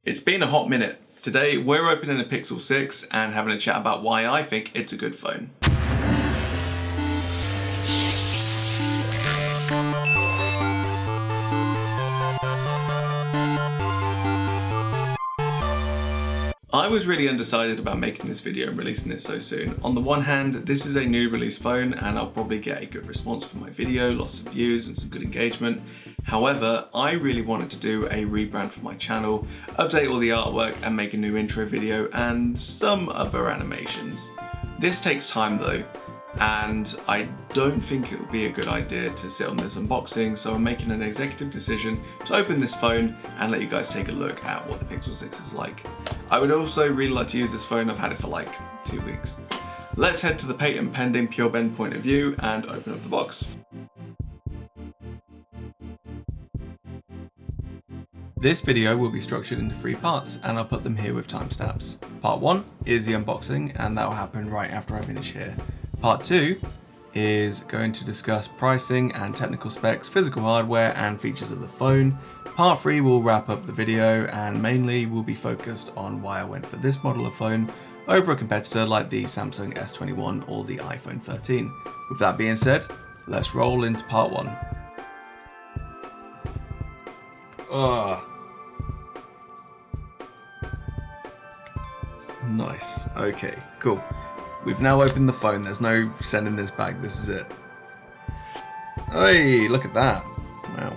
It's been a hot minute. Today we're opening a Pixel 6 and having a chat about why I think it's a good phone. I was really undecided about making this video and releasing it so soon. On the one hand, this is a new release phone and I'll probably get a good response from my video, lots of views and some good engagement. However, I really wanted to do a rebrand for my channel, update all the artwork and make a new intro video and some other animations. This takes time though, and I don't think it would be a good idea to sit on this unboxing, so I'm making an executive decision to open this phone and let you guys take a look at what the Pixel 6 is like. I would also really like to use this phone. I've had it for like 2 weeks. Let's head to the patent pending PureBend point of view and open up the box. This video will be structured into 3 parts and I'll put them here with timestamps. Part 1 is the unboxing and that will happen right after I finish here. Part 2 is going to discuss pricing and technical specs, physical hardware and features of the phone. Part 3 will wrap up the video and mainly will be focused on why I went for this model of phone over a competitor like the Samsung S21 or the iPhone 13. With that being said, let's roll into part 1. Nice. Okay, cool. We've now opened the phone. There's no sending this back. This is it. Hey, look at that. Wow.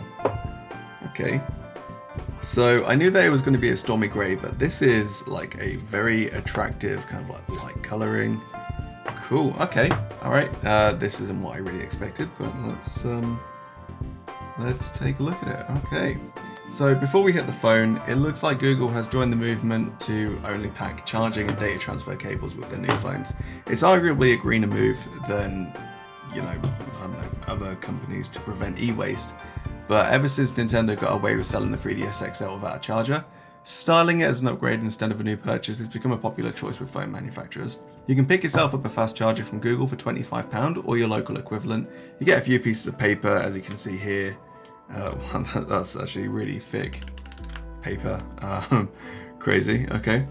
Okay. So I knew that it was going to be a stormy grey, but this is like a very attractive kind of like light coloring. Cool. Okay. All right. This isn't what I really expected, but let's take a look at it. Okay. So before we hit the phone, it looks like Google has joined the movement to only pack charging and data transfer cables with their new phones. It's arguably a greener move than, you know, I don't know, other companies to prevent e-waste. But ever since Nintendo got away with selling the 3DS XL without a charger, styling it as an upgrade instead of a new purchase has become a popular choice with phone manufacturers. You can pick yourself up a fast charger from Google for £25 or your local equivalent. You get a few pieces of paper, as you can see here. That's actually really thick paper. Crazy. Okay.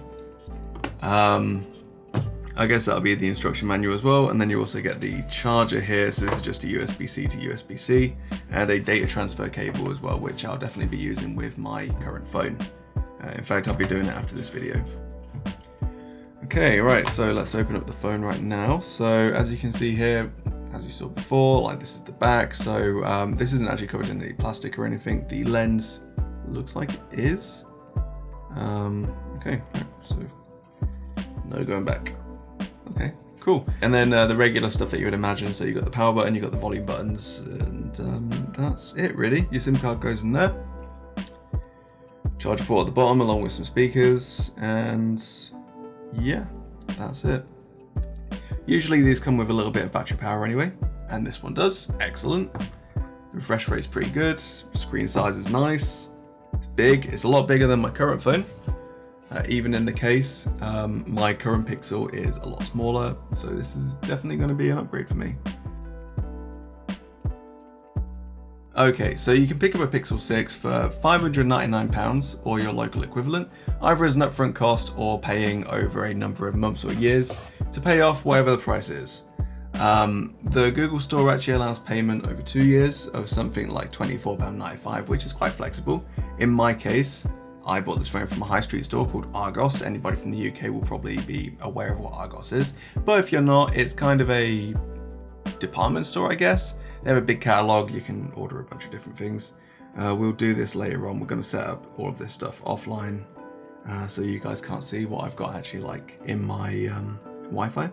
I guess that'll be the instruction manual as well, and then you also get the charger here. So this is just a USB-C to USB-C, and a data transfer cable as well, which I'll definitely be using with my current phone. In fact, I'll be doing it after this video. Okay, right. So let's open up the phone right now. So as you can see here, as you saw before, like this is the back. So this isn't actually covered in any plastic or anything. The lens looks like it is. Okay, so no going back. Okay, cool. And then the regular stuff that you would imagine. So you got the power button, you got the volume buttons, and that's it really. Your SIM card goes in there. Charger port at the bottom along with some speakers, and yeah, that's it. Usually these come with a little bit of battery power anyway, and this one does. Excellent. Refresh rate's pretty good. Screen size is nice. It's big. It's a lot bigger than my current phone. Even in the case, my current Pixel is a lot smaller, so this is definitely going to be an upgrade for me. Okay, so you can pick up a Pixel 6 for £599 or your local equivalent, either as an upfront cost or paying over a number of months or years to pay off whatever the price is. The Google Store actually allows payment over 2 years of something like £24.95, which is quite flexible. In my case, I bought this phone from a high street store called Argos. Anybody from the UK will probably be aware of what Argos is, but if you're not, it's kind of a department store, I guess. They have a big catalog. You can order a bunch of different things. We'll do this later on. We're going to set up all of this stuff offline, so you guys can't see what I've got actually like in my Wi-Fi.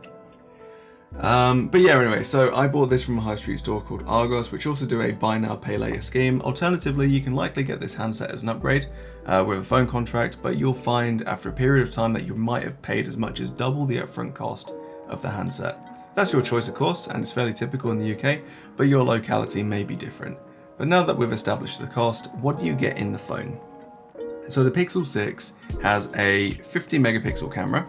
But yeah, anyway, so I bought this from a high street store called Argos, which also do a buy now pay later scheme. Alternatively, you can likely get this handset as an upgrade with a phone contract, but you'll find after a period of time that you might have paid as much as double the upfront cost of the handset. That's your choice, of course, and it's fairly typical in the UK, but your locality may be different. But now that we've established the cost, what do you get in the phone? So the Pixel 6 has a 50 megapixel camera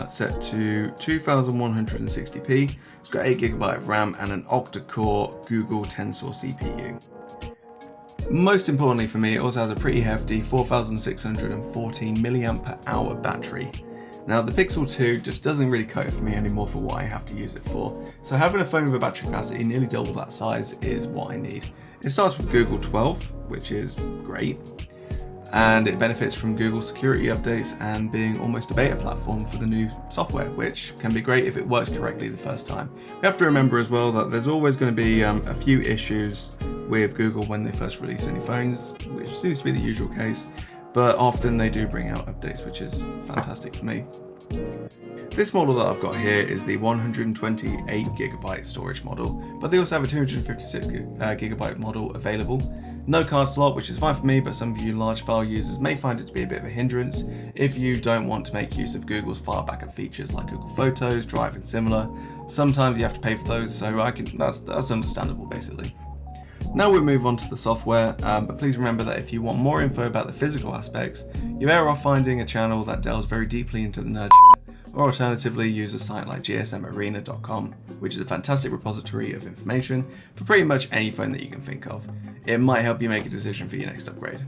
set to 2160p. It's got 8GB of RAM and an octa-core Google Tensor CPU. Most importantly for me, it also has a pretty hefty 4614 mAh battery. Now the Pixel 2 just doesn't really cut it for me anymore for what I have to use it for, so having a phone with a battery capacity nearly double that size is what I need. It starts with Google 12, which is great, and it benefits from Google security updates and being almost a beta platform for the new software, which can be great if it works correctly the first time. We have to remember as well that there's always going to be a few issues with Google when they first release any phones, which seems to be the usual case, but often they do bring out updates, which is fantastic for me. This model that I've got here is the 128GB storage model, but they also have a 256GB model available. No card slot, which is fine for me, but some of you large file users may find it to be a bit of a hindrance if you don't want to make use of Google's file backup features like Google Photos, Drive and similar. Sometimes you have to pay for those, so that's understandable basically. Now we'll move on to the software, but please remember that if you want more info about the physical aspects, you're better off finding a channel that delves very deeply into the nerd shit, or alternatively use a site like gsmarena.com, which is a fantastic repository of information for pretty much any phone that you can think of. It might help you make a decision for your next upgrade.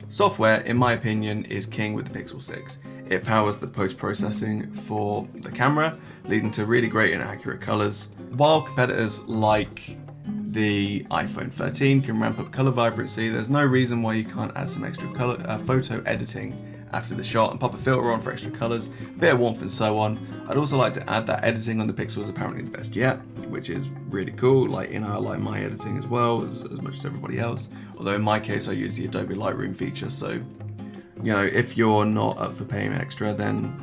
Software, in my opinion, is king with the Pixel 6. It powers the post-processing for the camera, leading to really great and accurate colors, while competitors like the iPhone 13 can ramp up color vibrancy. There's no reason why you can't add some extra color photo editing after the shot and pop a filter on for extra colors, a bit of warmth and so on. I'd also like to add that editing on the Pixel is apparently the best yet, which is really cool. I like my editing as well, as much as everybody else. Although in my case I use the Adobe Lightroom feature, so if you're not up for paying extra, then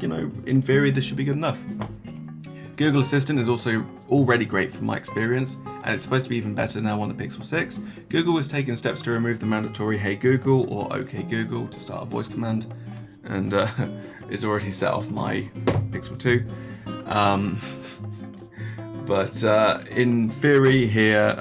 in theory this should be good enough. Google Assistant is also already great from my experience, and it's supposed to be even better now on the Pixel 6. Google has taken steps to remove the mandatory Hey Google or OK Google to start a voice command, and it's already set off my Pixel 2. But in theory here,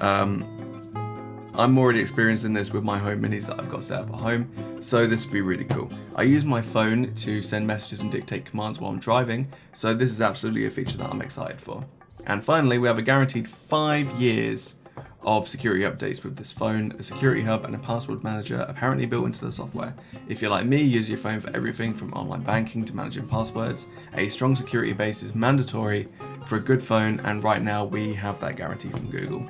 I'm already experiencing this with my home minis that I've got set up at home, so this would be really cool. I use my phone to send messages and dictate commands while I'm driving, so this is absolutely a feature that I'm excited for. And finally, we have a guaranteed 5 years of security updates with this phone, a security hub and a password manager apparently built into the software. If you're like me, use your phone for everything from online banking to managing passwords. A strong security base is mandatory for a good phone, and right now we have that guarantee from Google.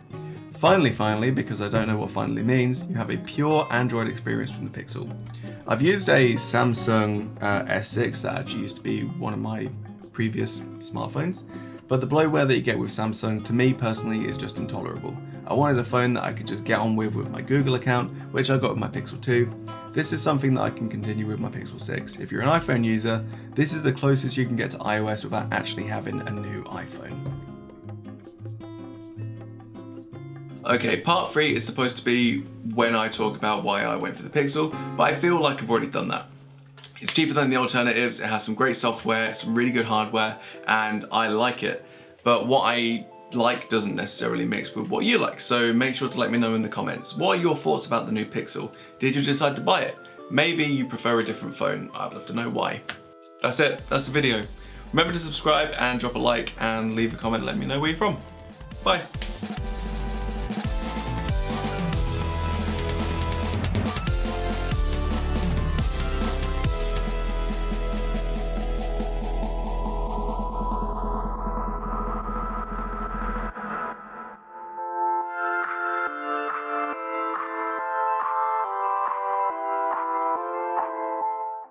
Finally, because I don't know what finally means, you have a pure Android experience from the Pixel. I've used a Samsung S6 that actually used to be one of my previous smartphones, but the bloatware that you get with Samsung, to me personally, is just intolerable. I wanted a phone that I could just get on with my Google account, which I got with my Pixel 2. This is something that I can continue with my Pixel 6. If you're an iPhone user, this is the closest you can get to iOS without actually having a new iPhone. Okay, part 3 is supposed to be when I talk about why I went for the Pixel, but I feel like I've already done that. It's cheaper than the alternatives, it has some great software, some really good hardware, and I like it. But what I like doesn't necessarily mix with what you like, so make sure to let me know in the comments. What are your thoughts about the new Pixel? Did you decide to buy it? Maybe you prefer a different phone. I'd love to know why. That's it, that's the video. Remember to subscribe and drop a like and leave a comment, let me know where you're from. Bye.